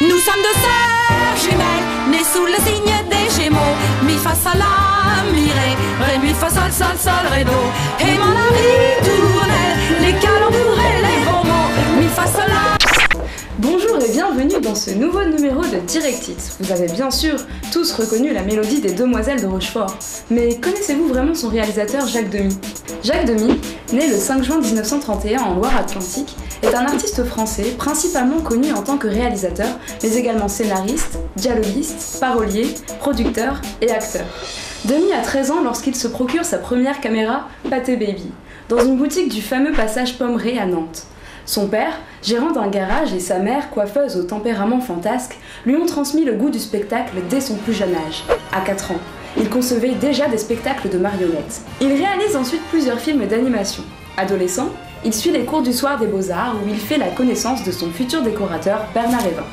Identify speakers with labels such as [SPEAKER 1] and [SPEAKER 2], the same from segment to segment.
[SPEAKER 1] Nous sommes deux sœurs jumelles, nées sous le signe des Gémeaux. Mi fa sol la mi ré mi fa sol sol sol ré do. Et mon ami tournait les calembours et les bons mots. Mi fa sol la.
[SPEAKER 2] Bonjour et bienvenue dans ce nouveau numéro de Direct Hit. Vous avez bien sûr tous reconnu la mélodie des Demoiselles de Rochefort. Mais connaissez-vous vraiment son réalisateur Jacques Demy? Jacques Demy, né le 5 juin 1931 en Loire-Atlantique, est un artiste français principalement connu en tant que réalisateur, mais également scénariste, dialoguiste, parolier, producteur et acteur. Demy a 13 ans lorsqu'il se procure sa première caméra Pathé Baby, dans une boutique du fameux passage Pommeray à Nantes. Son père, gérant d'un garage, et sa mère, coiffeuse au tempérament fantasque, lui ont transmis le goût du spectacle dès son plus jeune âge. À 4 ans, il concevait déjà des spectacles de marionnettes. Il réalise ensuite plusieurs films d'animation. Adolescent, il suit les cours du soir des Beaux-Arts où il fait la connaissance de son futur décorateur Bernard Hevin.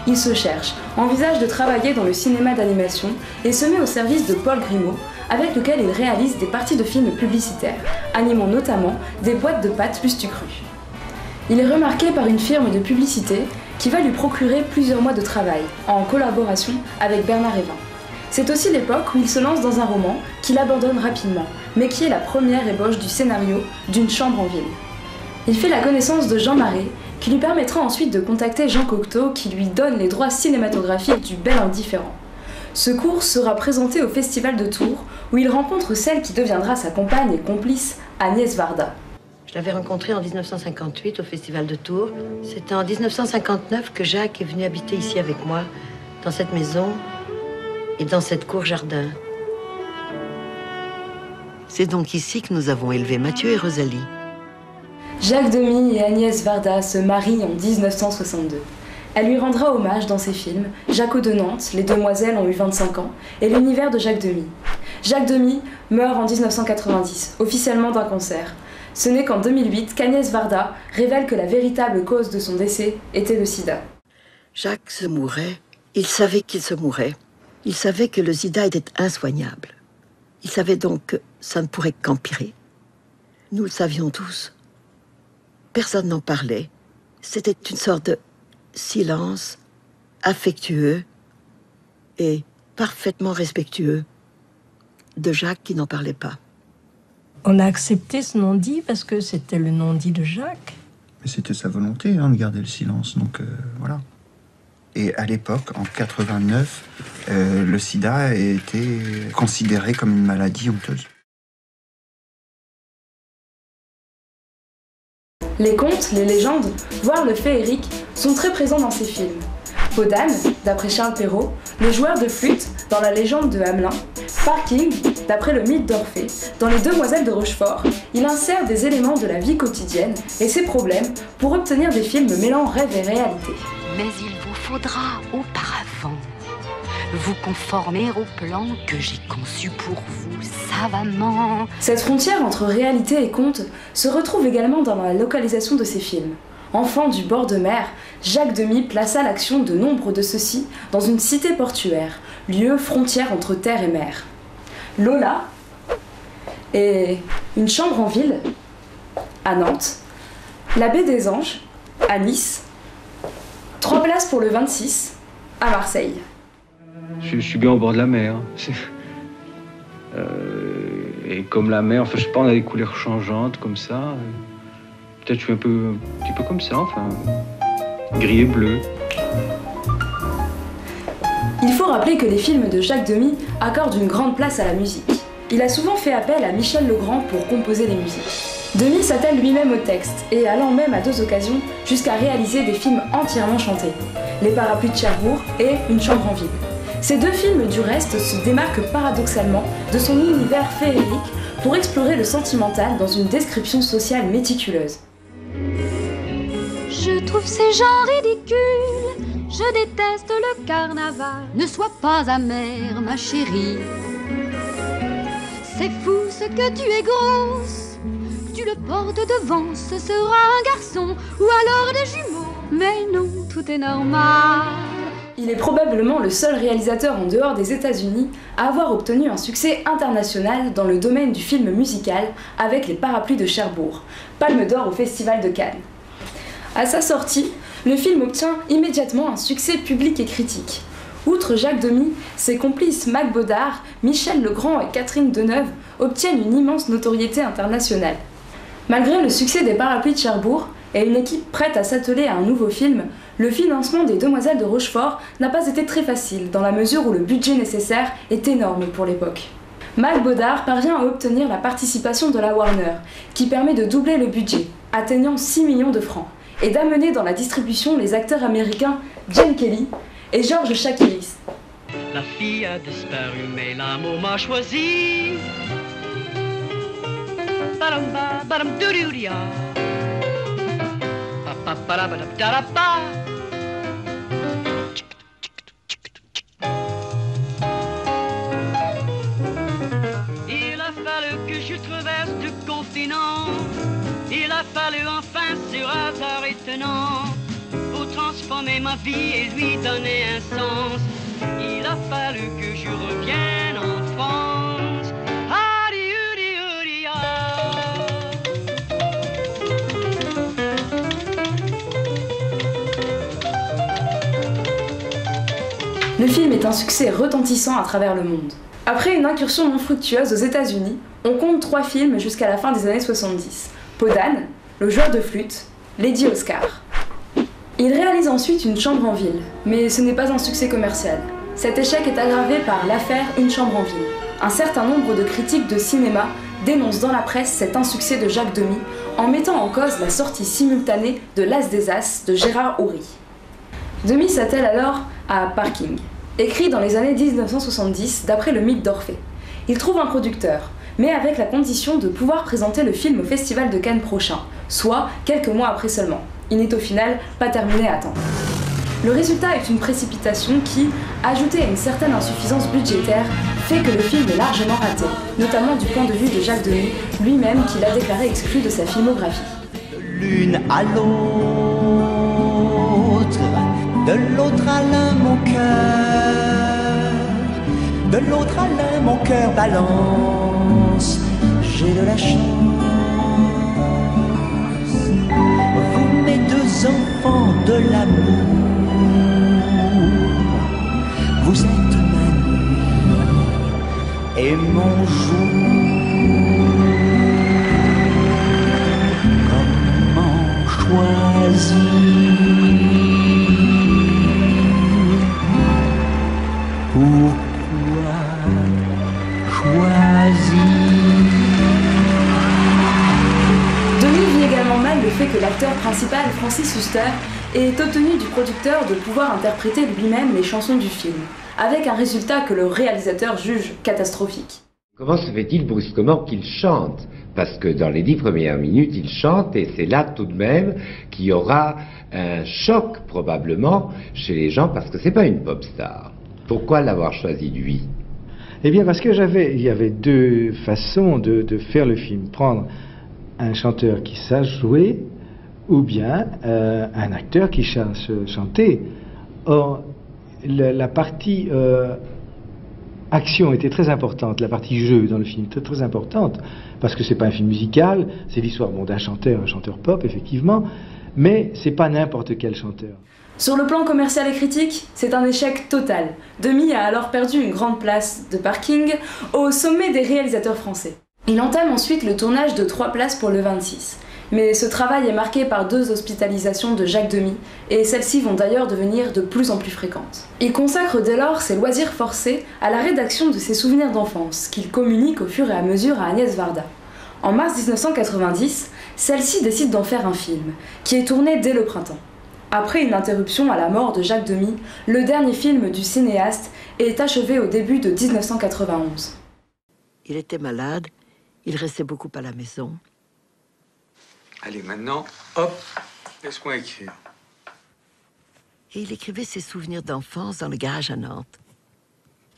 [SPEAKER 2] Il se cherche, envisage de travailler dans le cinéma d'animation et se met au service de Paul Grimaud, avec lequel il réalise des parties de films publicitaires, animant notamment des boîtes de pâtes Lustucru. Il est remarqué par une firme de publicité qui va lui procurer plusieurs mois de travail, en collaboration avec Bernard Hevin. C'est aussi l'époque où il se lance dans un roman qu'il abandonne rapidement, mais qui est la première ébauche du scénario d'Une chambre en ville. Il fait la connaissance de Jean Marais, qui lui permettra ensuite de contacter Jean Cocteau, qui lui donne les droits cinématographiques du Bel Indifférent. Ce cours sera présenté au Festival de Tours, où il rencontre celle qui deviendra sa compagne et complice, Agnès Varda.
[SPEAKER 3] Je l'avais rencontré en 1958 au Festival de Tours. C'est en 1959 que Jacques est venu habiter ici avec moi, dans cette maison et dans cette cour-jardin. C'est donc ici que nous avons élevé Mathieu et Rosalie.
[SPEAKER 2] Jacques Demy et Agnès Varda se marient en 1962. Elle lui rendra hommage dans ses films Jaco de Nantes, Les Demoiselles ont eu 25 ans et L'univers de Jacques Demy. Jacques Demy meurt en 1990, officiellement d'un cancer. Ce n'est qu'en 2008 qu'Agnès Varda révèle que la véritable cause de son décès était le sida.
[SPEAKER 3] Jacques se mourait, il savait qu'il se mourait. Il savait que le sida était insoignable. Il savait donc que ça ne pourrait qu'empirer. Nous le savions tous. Personne n'en parlait. C'était une sorte de silence affectueux et parfaitement respectueux de Jacques qui n'en parlait pas.
[SPEAKER 4] On a accepté ce non-dit parce que c'était le non-dit de Jacques.
[SPEAKER 5] Mais c'était sa volonté de garder le silence, donc voilà. Et à l'époque, en 89, le sida a été considéré comme une maladie honteuse.
[SPEAKER 2] Les contes, les légendes, voire le féerique, sont très présents dans ses films. Podane, d'après Charles Perrault, le joueur de flûte, dans la légende de Hamelin, Parking, d'après le mythe d'Orphée, dans Les Demoiselles de Rochefort, il insère des éléments de la vie quotidienne et ses problèmes pour obtenir des films mêlant rêve et réalité.
[SPEAKER 6] Mais il vous faudra auparavant vous conformer au plan que j'ai conçu pour vous savamment.
[SPEAKER 2] Cette frontière entre réalité et conte se retrouve également dans la localisation de ses films. Enfant du bord de mer, Jacques Demy plaça l'action de nombre de ceux-ci dans une cité portuaire, lieu frontière entre terre et mer. Lola et Une chambre en ville à Nantes, la baie des Anges à Nice, 3 places pour le 26 à Marseille.
[SPEAKER 7] Je suis bien au bord de la mer. Et comme la mer, enfin, je sais pas, on a des couleurs changeantes comme ça. Peut-être je suis un petit peu comme ça, enfin, gris et bleu.
[SPEAKER 2] Il faut rappeler que les films de Jacques Demy accordent une grande place à la musique. Il a souvent fait appel à Michel Legrand pour composer les musiques. Demy s'attelle lui-même au texte et allant même à 2 occasions jusqu'à réaliser des films entièrement chantés. Les Parapluies de Cherbourg et Une chambre en ville. Ces 2 films du reste se démarquent paradoxalement de son univers féerique pour explorer le sentimental dans une description sociale méticuleuse.
[SPEAKER 8] Je trouve ces gens ridicules, je déteste le carnaval.
[SPEAKER 9] Ne sois pas amère, ma chérie.
[SPEAKER 8] C'est fou ce que tu es grosse, tu le portes devant, ce sera un garçon ou alors des jumeaux. Mais non, tout est normal.
[SPEAKER 2] Il est probablement le seul réalisateur en dehors des États-Unis à avoir obtenu un succès international dans le domaine du film musical avec Les Parapluies de Cherbourg, Palme d'Or au Festival de Cannes. À sa sortie, Le film obtient immédiatement un succès public et critique. Outre Jacques Demy, ses complices Mac Baudard, Michel Legrand et Catherine Deneuve obtiennent une immense notoriété internationale. Malgré le succès des Parapluies de Cherbourg et une équipe prête à s'atteler à un nouveau film, le financement des Demoiselles de Rochefort n'a pas été très facile dans la mesure où le budget nécessaire est énorme pour l'époque. Mac Baudard parvient à obtenir la participation de la Warner, qui permet de doubler le budget, atteignant 6 millions de francs, et d'amener dans la distribution les acteurs américains Gene Kelly et George Chakiris.
[SPEAKER 10] La fille a disparu, mais l'amour m'a choisi. Ba-dum-ba, ba-dum-doo-doo-dia. Pa-pa-pa-da-ba-da-ba-da-ba. Il a fallu que je traverse du continent. Il a fallu enfin sur hasard étonnant pour transformer ma vie et lui donner un sens. Il a fallu que je revienne en France.
[SPEAKER 2] Le film est un succès retentissant à travers le monde. Après une incursion non fructueuse aux États-Unis, on compte 3 films jusqu'à la fin des années 70. Peau d'âne, Le joueur de flûte, Lady Oscar. Il réalise ensuite Une chambre en ville, mais ce n'est pas un succès commercial. Cet échec est aggravé par l'affaire Une chambre en ville. Un certain nombre de critiques de cinéma dénoncent dans la presse cet insuccès de Jacques Demy en mettant en cause la sortie simultanée de L'As des As de Gérard Houry. Demy s'attelle alors à Parking, écrit dans les années 1970 d'après le mythe d'Orphée. Il trouve un producteur, mais avec la condition de pouvoir présenter le film au Festival de Cannes prochain, soit quelques mois après seulement. Il n'est au final pas terminé à temps. Le résultat est une précipitation qui, ajoutée à une certaine insuffisance budgétaire, fait que le film est largement raté, notamment du point de vue de Jacques Demy, lui-même qui l'a déclaré exclu de sa filmographie.
[SPEAKER 11] L'une à l'autre, de l'autre à l'un mon cœur, de l'autre à l'un mon cœur balance. J'ai de la chance, vous mes deux enfants de l'amour, vous êtes ma nuit et mon jour. Comment choisir? Pourquoi choisir?
[SPEAKER 2] Demy vit également mal le fait que l'acteur principal, Francis Huster, ait obtenu du producteur de pouvoir interpréter lui-même les chansons du film, avec un résultat que le réalisateur juge catastrophique.
[SPEAKER 12] Comment se fait-il brusquement qu'il chante? Parce que dans les 10 premières minutes, il chante et c'est là tout de même qu'il y aura un choc probablement chez les gens parce que c'est pas une pop star. Pourquoi l'avoir choisi lui?
[SPEAKER 13] Eh bien parce que il y avait 2 façons de faire le film. Prendre un chanteur qui sache jouer ou bien un acteur qui sache chanter. Or, la partie action était très importante, la partie jeu dans le film était très importante, parce que c'est pas un film musical, c'est l'histoire d'un chanteur, un chanteur pop effectivement, mais c'est pas n'importe quel chanteur.
[SPEAKER 2] Sur le plan commercial et critique, c'est un échec total. Demy a alors perdu une grande place de Parking au sommet des réalisateurs français. Il entame ensuite le tournage de 3 places pour le 26. Mais ce travail est marqué par 2 hospitalisations de Jacques Demy, et celles-ci vont d'ailleurs devenir de plus en plus fréquentes. Il consacre dès lors ses loisirs forcés à la rédaction de ses souvenirs d'enfance, qu'il communique au fur et à mesure à Agnès Varda. En mars 1990, celle-ci décide d'en faire un film, qui est tourné dès le printemps. Après une interruption à la mort de Jacques Demy, le dernier film du cinéaste est achevé au début de 1991.
[SPEAKER 3] Il était malade, il restait beaucoup à la maison.
[SPEAKER 14] Allez, maintenant, hop, laisse-moi écrire.
[SPEAKER 3] Et il écrivait ses souvenirs d'enfance dans le garage à Nantes,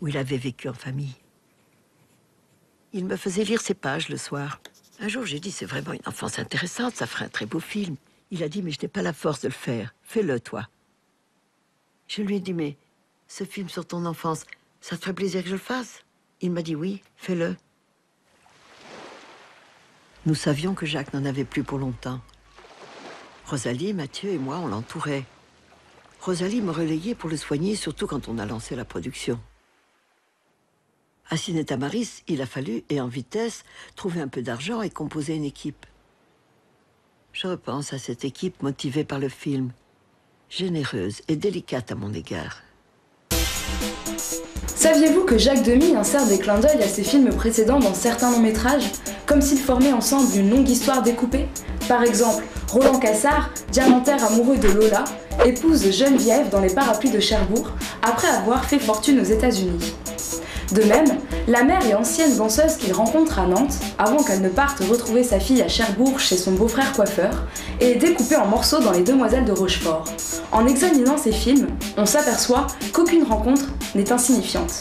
[SPEAKER 3] où il avait vécu en famille. Il me faisait lire ses pages le soir. Un jour, j'ai dit, c'est vraiment une enfance intéressante, ça ferait un très beau film. Il a dit, mais je n'ai pas la force de le faire. Fais-le, toi. Je lui ai dit, mais ce film sur ton enfance, ça te ferait plaisir que je le fasse? Il m'a dit, oui, fais-le. Nous savions que Jacques n'en avait plus pour longtemps. Rosalie, Mathieu et moi, on l'entourait. Rosalie me relayait pour le soigner, surtout quand on a lancé la production. À Ciné Tamaris, il a fallu, et en vitesse, trouver un peu d'argent et composer une équipe. Je repense à cette équipe motivée par le film, généreuse et délicate à mon égard.
[SPEAKER 2] Saviez-vous que Jacques Demy insère des clins d'œil à ses films précédents dans certains longs métrages, comme s'ils formaient ensemble une longue histoire découpée? Par exemple, Roland Cassard, diamantaire amoureux de Lola, épouse Geneviève dans les parapluies de Cherbourg, après avoir fait fortune aux États-Unis. De même, la mère et ancienne danseuse qu'il rencontre à Nantes, avant qu'elle ne parte retrouver sa fille à Cherbourg chez son beau-frère coiffeur, est découpée en morceaux dans Les Demoiselles de Rochefort. En examinant ces films, on s'aperçoit qu'aucune rencontre n'est insignifiante.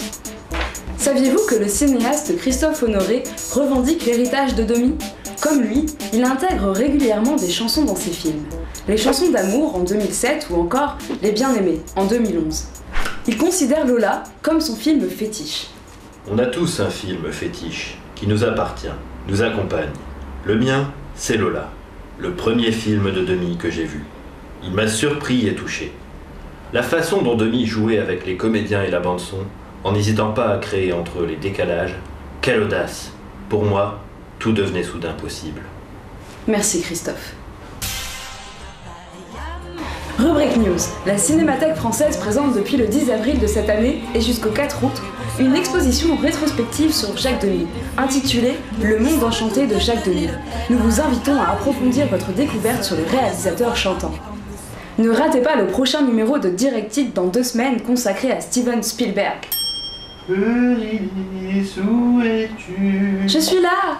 [SPEAKER 2] Saviez-vous que le cinéaste Christophe Honoré revendique l'héritage de Demy? Comme lui, il intègre régulièrement des chansons dans ses films. Les chansons d'amour en 2007 ou encore Les Bien-Aimés en 2011. Il considère Lola comme son film fétiche.
[SPEAKER 15] On a tous un film fétiche qui nous appartient, nous accompagne. Le mien, c'est Lola, le premier film de Demy que j'ai vu. Il m'a surpris et touché. La façon dont Demy jouait avec les comédiens et la bande-son, en n'hésitant pas à créer entre eux les décalages, quelle audace! Pour moi, tout devenait soudain possible.
[SPEAKER 2] Merci Christophe. Rubrique News. La Cinémathèque française présente depuis le 10 avril de cette année et jusqu'au 4 août une exposition rétrospective sur Jacques Demy, intitulée « Le monde enchanté de Jacques Demy ». Nous vous invitons à approfondir votre découverte sur le réalisateur chantant. Ne ratez pas le prochain numéro de Direct Hit dans 2 semaines consacré à Steven Spielberg.
[SPEAKER 16] Ulysse, où es-tu?
[SPEAKER 2] Je suis là!